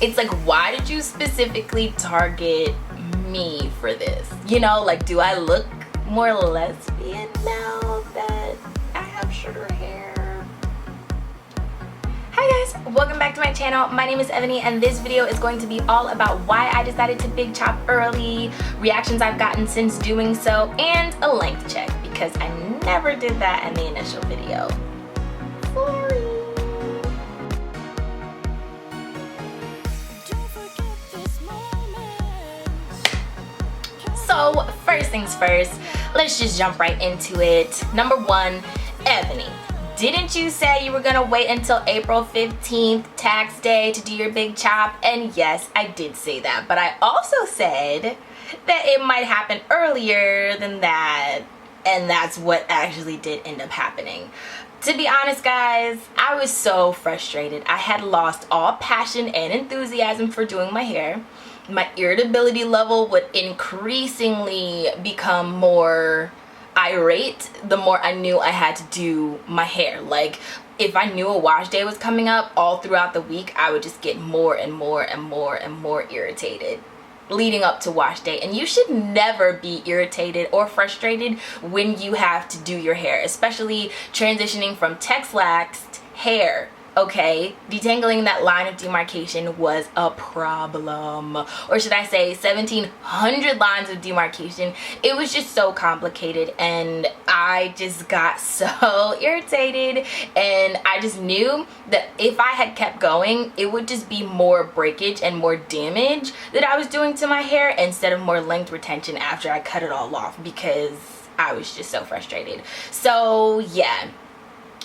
it's like, why did you specifically target me for this? You know, like, do I look more lesbian now that I have shorter hair? Hi guys, welcome back to my channel. My name is Evani and this video is going to be all about why I decided to big chop early, reactions I've gotten since doing so, and a length check because I never did that in the initial video. Sorry. So first things first, let's just jump right into it. Number one, Evani, didn't you say you were gonna wait until April 15th, tax day, to do your big chop? And yes, I did say that, but I also said that it might happen earlier than that, and that's what actually did end up happening. To be honest guys, I was so frustrated. I had lost all passion and enthusiasm for doing my hair. My irritability level would increasingly become more irate the more I knew I had to do my hair. Like, if I knew a wash day was coming up all throughout the week, I would just get more and more and more and more irritated leading up to wash day. And you should never be irritated or frustrated when you have to do your hair, especially transitioning from Texlaxed hair. Okay, detangling that line of demarcation was a problem, or should I say 1,700 lines of demarcation. It was just so complicated and I just got so irritated, and I just knew that if I had kept going, it would just be more breakage and more damage that I was doing to my hair instead of more length retention after I cut it all off, because I was just so frustrated. So yeah,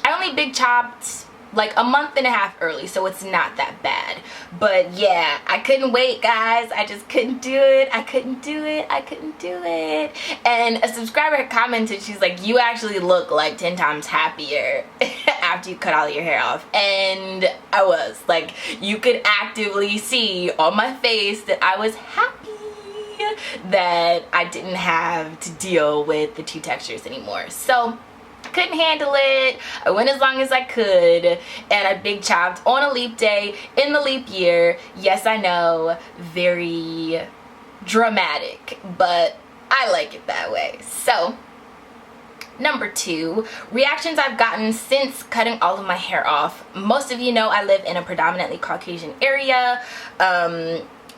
I only big chopped like a month and a half early, so it's not that bad. But yeah, I couldn't wait guys. I just couldn't do it. I couldn't do it. And a subscriber commented, she's like, you actually look like 10 times happier after you cut all your hair off. And I was like, you could actively see on my face that I was happy that I didn't have to deal with the two textures anymore. So couldn't handle it. I went as long as I could, and I big chopped on a leap day in the leap year. Yes, I know, very dramatic, but I like it that way. So number two, reactions I've gotten since cutting all of my hair off. Most of you know I live in a predominantly Caucasian area.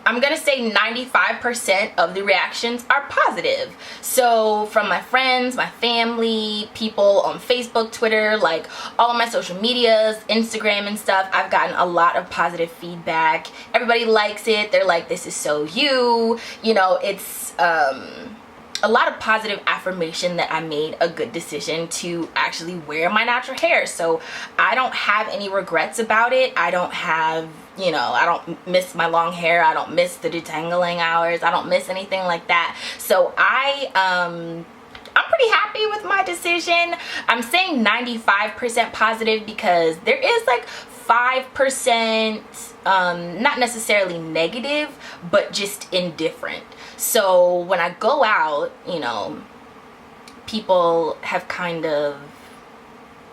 I'm gonna say 95% of the reactions are positive. So from my friends, my family, people on Facebook, Twitter, like all of my social medias, Instagram and stuff, I've gotten a lot of positive feedback. Everybody likes it. They're like, this is so you. You know, it's a lot of positive affirmation that I made a good decision to actually wear my natural hair. So I don't have any regrets about it. I don't have, you know, I don't miss my long hair. I don't miss the detangling hours. I don't miss anything like that. So I'm pretty happy with my decision. I'm saying 95% positive because there is like 5% not necessarily negative, but just indifferent. So when I go out, you know, people have kind of,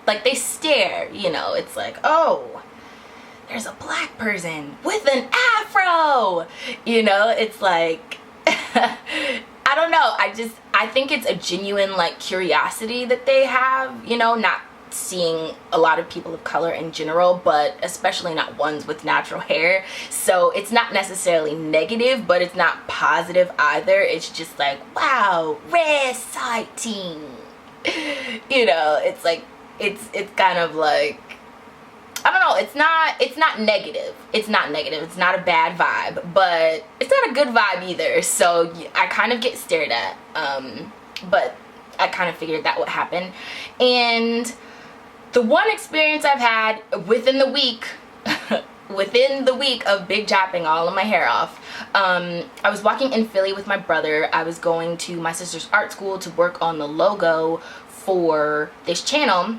like, they stare, you know, it's like, oh, there's a black person with an afro, you know, it's like, I don't know, I think it's a genuine, like, curiosity that they have, you know, not seeing a lot of people of color in general, but especially not ones with natural hair. So it's not necessarily negative, but it's not positive either. It's just like, wow, rare sighting. You know, it's like, it's kind of like, I don't know, it's not negative. It's not negative. It's not a bad vibe, but it's not a good vibe either. So I kind of get stared at, but I kind of figured that would happen. And the one experience I've had within the week of big chopping all of my hair off, I was walking in Philly with my brother. I was going to my sister's art school to work on the logo for this channel,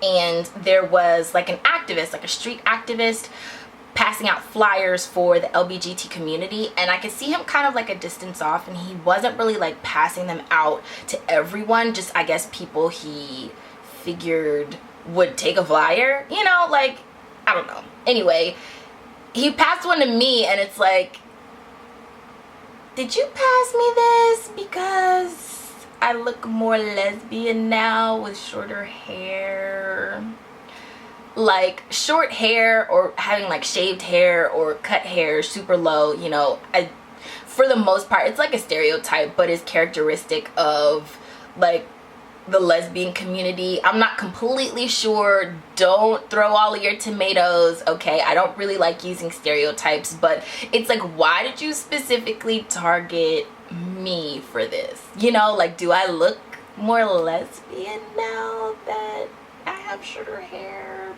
and there was like an activist, like a street activist, passing out flyers for the LBGT community, and I could see him kind of like a distance off, and he wasn't really like passing them out to everyone, just I guess people he figured would take a flyer, you know, like, I don't know. Anyway, he passed one to me, and it's like, did you pass me this because I look more lesbian now with shorter hair? Like, short hair or having like shaved hair or cut hair super low, you know, for the most part it's like a stereotype, but it's characteristic of like the lesbian community. I'm not completely sure. Don't throw all of your tomatoes, okay? I don't really like using stereotypes, but it's like, why did you specifically target me for this? You know, like, do I look more lesbian now that I have shorter hair?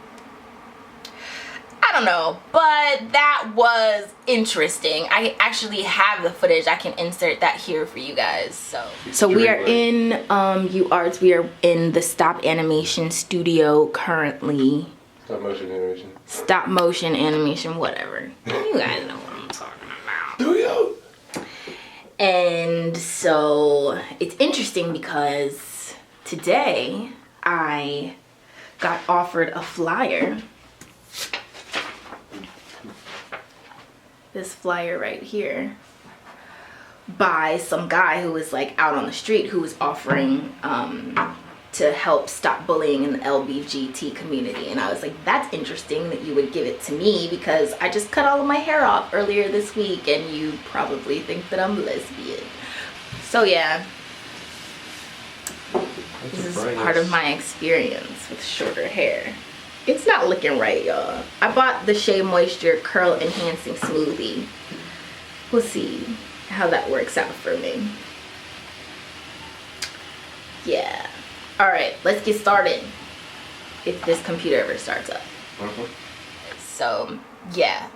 I don't know, but that was interesting. I actually have the footage. I can insert that here for you guys. So we are in UArts. We are in the stop animation studio currently. Stop motion animation. Stop motion animation, whatever. You guys know what I'm talking about. Do you? And so it's interesting because today I got offered a flyer. This flyer right here by some guy who was like out on the street who was offering to help stop bullying in the LBGT community. And I was like, that's interesting that you would give it to me because I just cut all of my hair off earlier this week and you probably think that I'm lesbian. So yeah, this is part of my experience with shorter hair. It's not looking right, y'all. I bought the Shea Moisture Curl Enhancing Smoothie. We'll see how that works out for me. Yeah. All right, let's get started. If this computer ever starts up. So, yeah.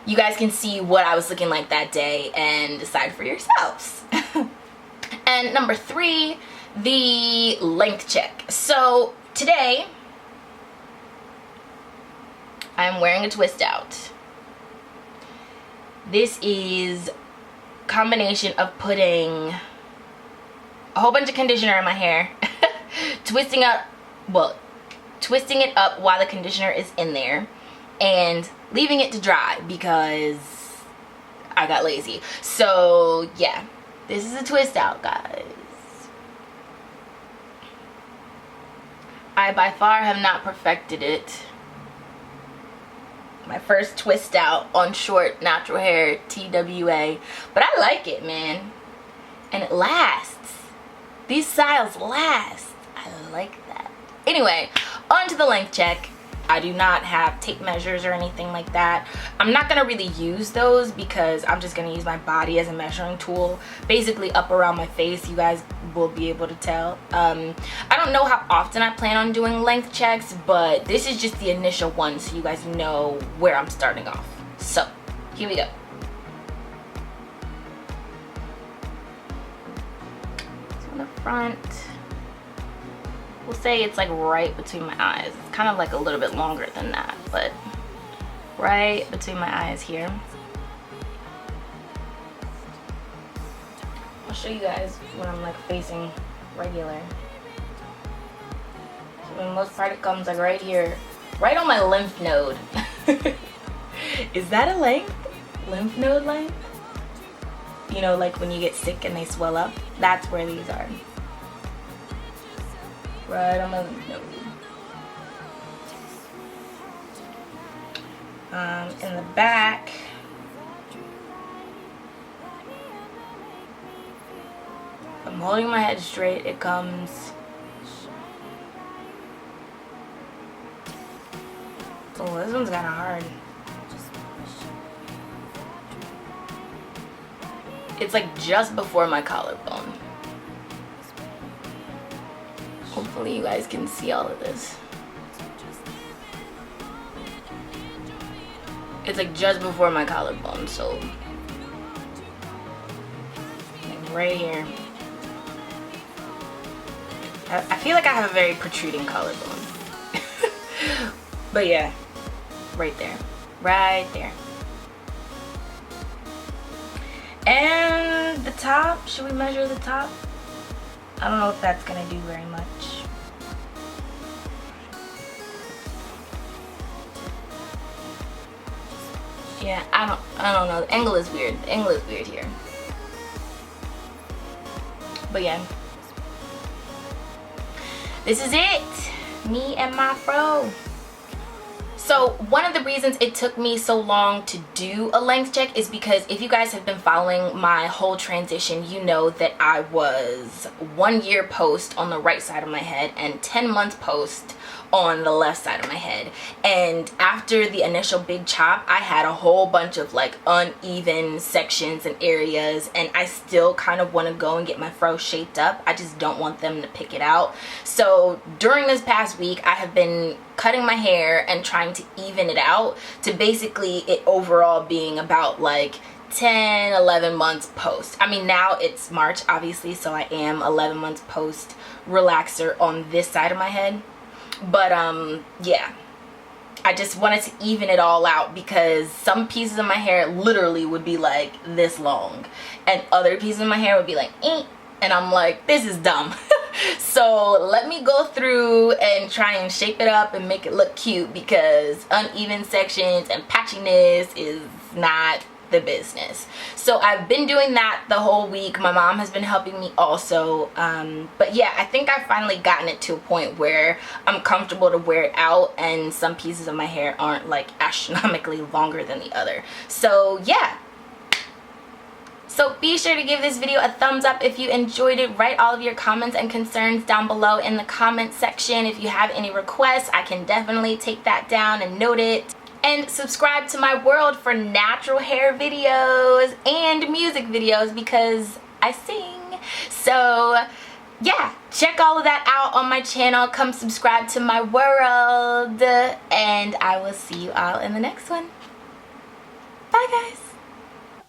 You guys can see what I was looking like that day and decide for yourselves. And number 3, the length check. So, today I'm wearing a twist out. This is a combination of putting a whole bunch of conditioner in my hair, twisting it up while the conditioner is in there, and leaving it to dry because I got lazy. So yeah, this is a twist out, guys. I by far have not perfected it. My first twist out on short natural hair, TWA, but I like it, man, and it lasts. These styles last. I like that. Anyway, on to the length check. I do not have tape measures or anything like that. I'm not gonna really use those because I'm just gonna use my body as a measuring tool, basically up around my face. You guys will be able to tell. I don't know how often I plan on doing length checks, but this is just the initial one so you guys know where I'm starting off. So here we go. So on the front, we'll say it's like right between my eyes. It's kind of like a little bit longer than that, but right between my eyes here. I'll show you guys when I'm like facing regular. So for the most part it comes like right here, right on my lymph node. Is that a length? Lymph node length? You know, like when you get sick and they swell up? That's where these are. Right on my lymph node. In the back, if I'm holding my head straight, it comes. Oh, this one's kind of hard. It's like just before my collarbone. Hopefully you guys can see all of this. It's like just before my collarbone, so like right here. I feel like I have a very protruding collarbone. But yeah, right there. Right there. And the top, should we measure the top? I don't know if that's gonna do very much. Yeah, I don't know. The angle is weird. The angle is weird here. But yeah. This is it. Me and my fro. So one of the reasons it took me so long to do a length check is because if you guys have been following my whole transition, you know that I was 1 year post on the right side of my head and 10 months post on the left side of my head. And after the initial big chop, I had a whole bunch of like uneven sections and areas, and I still kind of want to go and get my fro shaped up. I just don't want them to pick it out. So during this past week, I have been cutting my hair and trying to even it out to basically it overall being about like 10-11 months post. I mean, now it's March obviously, so I am 11 months post relaxer on this side of my head. But yeah, I just wanted to even it all out because some pieces of my hair literally would be like this long and other pieces of my hair would be like and I'm like, this is dumb. So let me go through and try and shape it up and make it look cute, because uneven sections and patchiness is not the business. So I've been doing that the whole week. My mom has been helping me also, but yeah, I think I've finally gotten it to a point where I'm comfortable to wear it out, and some pieces of my hair aren't like astronomically longer than the other. So yeah, so be sure to give this video a thumbs up if you enjoyed it. Write all of your comments and concerns down below in the comment section. If you have any requests, I can definitely take that down and note it. And subscribe to my world for natural hair videos and music videos because I sing. So yeah, check all of that out on my channel. Come subscribe to my world, and I will see you all in the next one. Bye guys.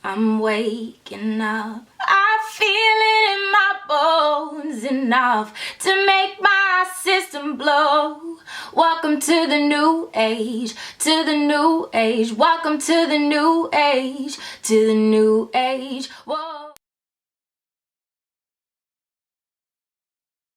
I'm waking up, I feel it in my bones enough to make my system blow. Welcome to the new age, to the new age. Welcome to the new age, to the new age. Whoa.